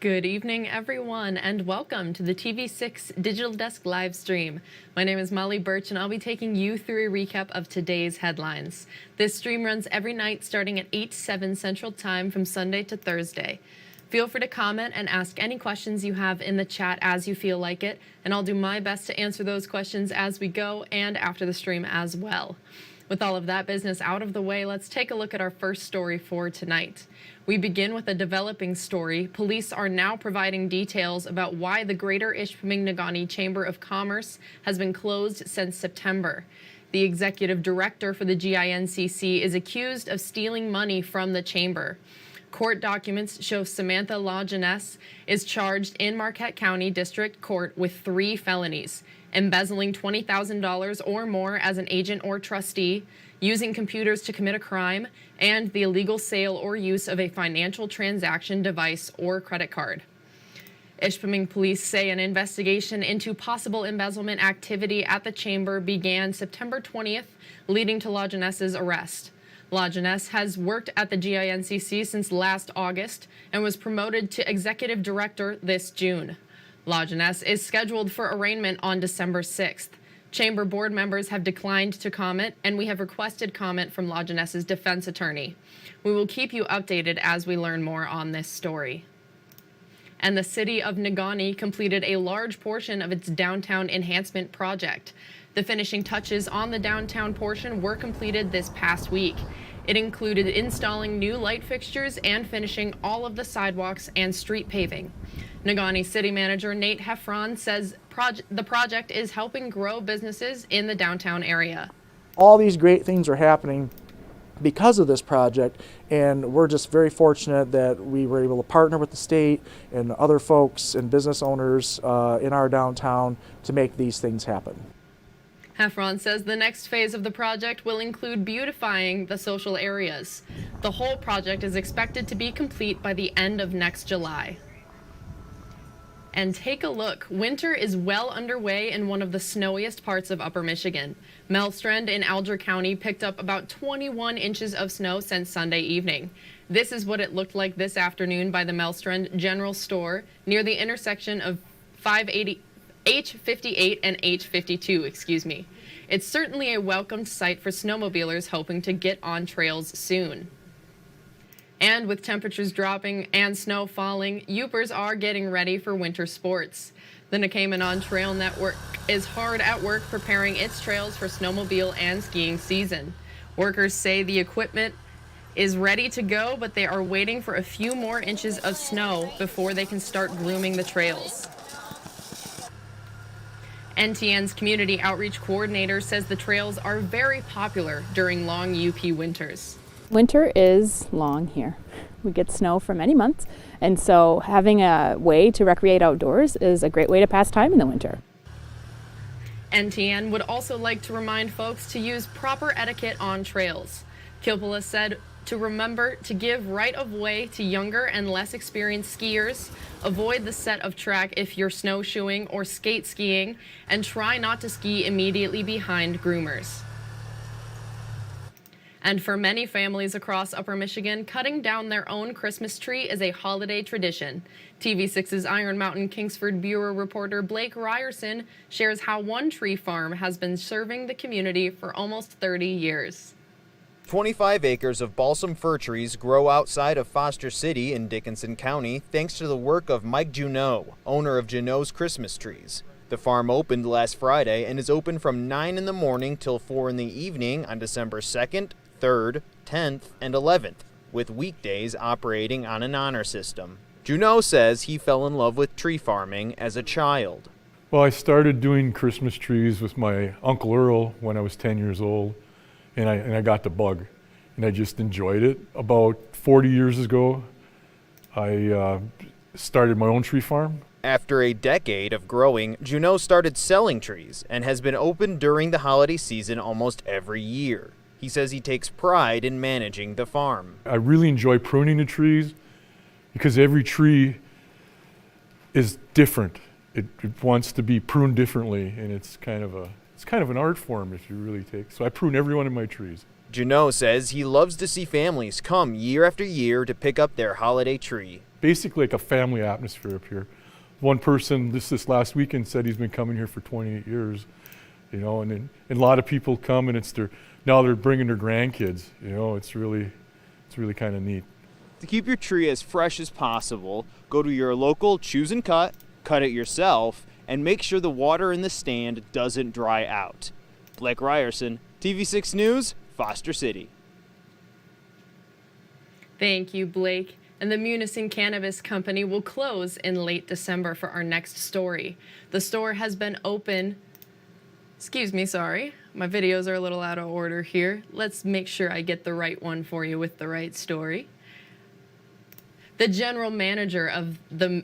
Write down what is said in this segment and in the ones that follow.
Good evening, everyone, and welcome to the TV6 Digital Desk live stream. My name is Molly Birch, and I'll be taking you through a recap of today's headlines. This stream runs every night starting at 8/7 Central Time from Sunday to Thursday. Feel free to comment and ask any questions you have in the chat as you feel like it, and I'll do my best to answer those questions as we go and after the stream as well. With all of that business out of the way, let's take a look at our first story for tonight. We begin with a developing story. Police are now providing details about why the Greater Ishpeming-Negaunee Chamber of Commerce has been closed since September. The executive director for the GINCC is accused of stealing money from the chamber. Court documents show Samantha LaJeunesse is charged in Marquette County District Court with 3 felonies: embezzling $20,000 or more as an agent or trustee, using computers to commit a crime, and the illegal sale or use of a financial transaction device or credit card. Ishpeming police say an investigation into possible embezzlement activity at the chamber began September 20th, leading to LaJeunesse's arrest. LaJeunesse has worked at the GINCC since last August and was promoted to executive director this June. LaJeunesse is scheduled for arraignment on December 6th. Chamber board members have declined to comment, and we have requested comment from LaJeunesse's defense attorney. We will keep you updated as we learn more on this story. And the city of Negaunee completed a large portion of its downtown enhancement project. The finishing touches on the downtown portion were completed this past week. It included installing new light fixtures and finishing all of the sidewalks and street paving. Negaunee City Manager Nate Heffron says the project is helping grow businesses in the downtown area. All these great things are happening because of this project, and we're just very fortunate that we were able to partner with the state and other folks and business owners in our downtown to make these things happen. Heffron says the next phase of the project will include beautifying the social areas. The whole project is expected to be complete by the end of next July. And take a look. Winter is well underway in one of the snowiest parts of Upper Michigan. Mellstrand in Alger County picked up about 21 inches of snow since Sunday evening. This is what it looked like this afternoon by the Mellstrand General Store near the intersection of H58 and H52, It's certainly a welcomed sight for snowmobilers hoping to get on trails soon. And with temperatures dropping and snow falling, Yoopers are getting ready for winter sports. The Nakamenon Trail Network is hard at work preparing its trails for snowmobile and skiing season. Workers say the equipment is ready to go, but they are waiting for a few more inches of snow before they can start grooming the trails. NTN's Community Outreach Coordinator says the trails are very popular during long UP winters. Winter is long here. We get snow for many months, and so having a way to recreate outdoors is a great way to pass time in the winter. NTN would also like to remind folks to use proper etiquette on trails. Kilpala said to remember to give right of way to younger and less experienced skiers, avoid the set of track if you're snowshoeing or skate skiing, and try not to ski immediately behind groomers. And for many families across Upper Michigan, cutting down their own Christmas tree is a holiday tradition. TV6's Iron Mountain Kingsford Bureau reporter Blake Ryerson shares how one tree farm has been serving the community for almost 30 years. 25 acres of balsam fir trees grow outside of Foster City in Dickinson County thanks to the work of Mike Junot, owner of Junot's Christmas Trees. The farm opened last Friday and is open from 9 in the morning till 4 in the evening on December 2nd, 3rd, 10th, and 11th, with weekdays operating on an honor system. Junot says he fell in love with tree farming as a child. Well, I started doing Christmas trees with my Uncle Earl when I was 10 years old, and I got the bug, and I just enjoyed it. About 40 years ago, I started my own tree farm. After a decade of growing, Junot started selling trees and has been open during the holiday season almost every year. He says he takes pride in managing the farm. I really enjoy pruning the trees because every tree is different. It wants to be pruned differently, and it's kind of an art form if you really take. So I prune every one of my trees. Junot says he loves to see families come year after year to pick up their holiday tree. basically like a family atmosphere up here. One person this last weekend said he's been coming here for 28 years, you know, and a lot of people come, and now they're bringing their grandkids, you know. It's really kind of neat. To keep your tree as fresh as possible, go to your local Choose and cut it yourself, and make sure the water in the stand doesn't dry out. Blake Ryerson, TV6 News, Foster City. Thank you, Blake. And the Munising Cannabis Company will close in late December for our next story. The store has been open. Excuse me, sorry. My videos are a little out of order here. Let's make sure I get the right one for you with the right story. The general manager of the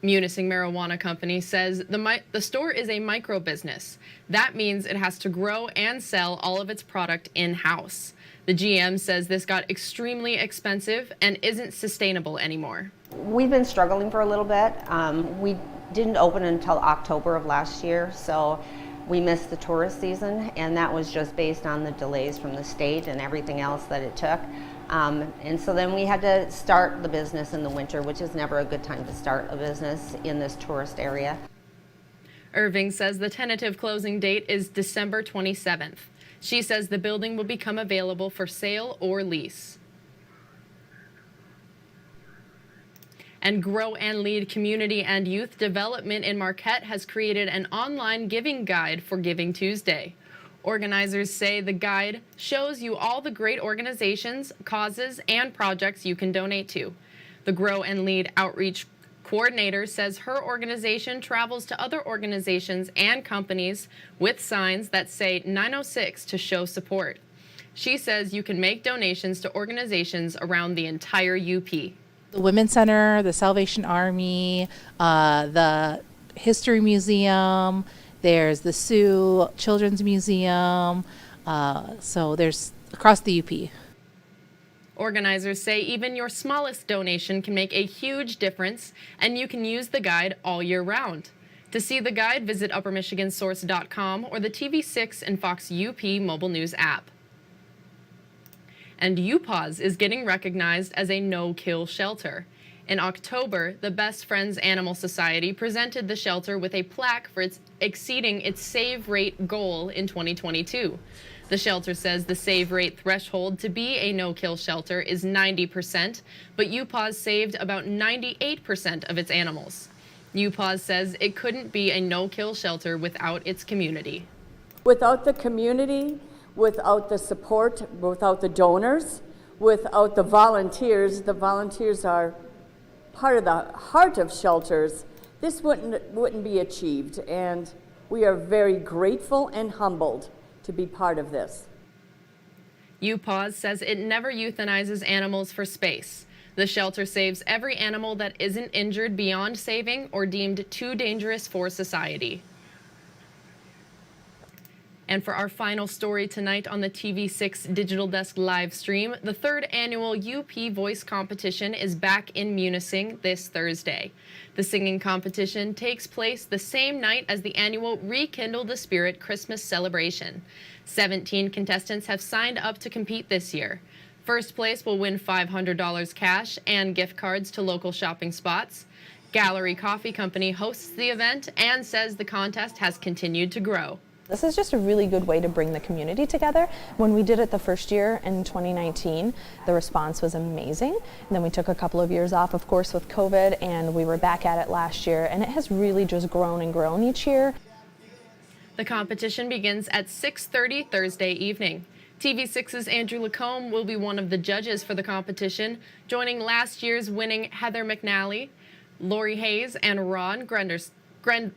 Munising Marijuana Company says the store is a micro business. That means it has to grow and sell all of its product in-house. The GM says this got extremely expensive and isn't sustainable anymore. We've been struggling for a little bit. We didn't open until October of last year, so we missed the tourist season, and that was just based on the delays from the state and everything else that it took. And so then we had to start the business in the winter, which is never a good time to start a business in this tourist area. Irving says the tentative closing date is December 27th. She says the building will become available for sale or lease. And Grow and Lead Community and Youth Development in Marquette has created an online giving guide for Giving Tuesday. Organizers say the guide shows you all the great organizations, causes, and projects you can donate to. The Grow and Lead Outreach Coordinator says her organization travels to other organizations and companies with signs that say 906 to show support. She says you can make donations to organizations around the entire UP. The Women's Center, the Salvation Army, the History Museum, there's the Sioux Children's Museum, so there's across the UP. Organizers say even your smallest donation can make a huge difference, and you can use the guide all year round. To see the guide, visit uppermichigansource.com or the TV6 and Fox UP mobile news app. And UPAWS is getting recognized as a no-kill shelter. In October, the Best Friends Animal Society presented the shelter with a plaque for exceeding its save rate goal in 2022. The shelter says the save rate threshold to be a no-kill shelter is 90%, but UPAWS saved about 98% of its animals. UPAWS says it couldn't be a no-kill shelter without its community. Without the community, without the support, without the donors, without the volunteers are part of the heart of shelters, this wouldn't be achieved, and we are very grateful and humbled to be part of this. UPAWS says it never euthanizes animals for space. The shelter saves every animal that isn't injured beyond saving or deemed too dangerous for society. And for our final story tonight on the TV6 Digital Desk live stream, the third annual UP Voice Competition is back in Munising this Thursday. The singing competition takes place the same night as the annual Rekindle the Spirit Christmas celebration. 17 contestants have signed up to compete this year. First place will win $500 cash and gift cards to local shopping spots. Gallery Coffee Company hosts the event and says the contest has continued to grow. This is just a really good way to bring the community together. When we did it the first year in 2019, the response was amazing. And then we took a couple of years off, of course, with COVID, and we were back at it last year, and it has really just grown and grown each year. The competition begins at 6:30 Thursday evening. TV6's Andrew Lacombe will be one of the judges for the competition, joining last year's winning Heather McNally, Lori Hayes, and Ron Grandron.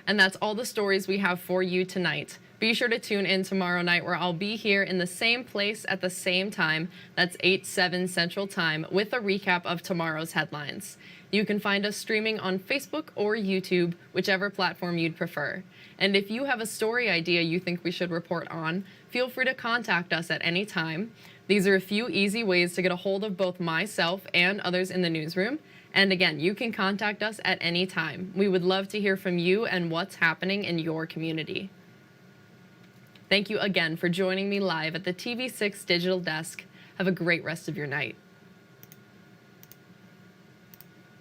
And that's all the stories we have for you tonight. Be sure to tune in tomorrow night, where I'll be here in the same place at the same time. That's 8/7 Central Time, with a recap of tomorrow's headlines. You can find us streaming on Facebook or YouTube, whichever platform you'd prefer. And if you have a story idea you think we should report on, feel free to contact us at any time. These are a few easy ways to get a hold of both myself and others in the newsroom. And again, you can contact us at any time. We would love to hear from you and what's happening in your community. Thank you again for joining me live at the TV6 Digital Desk. Have a great rest of your night.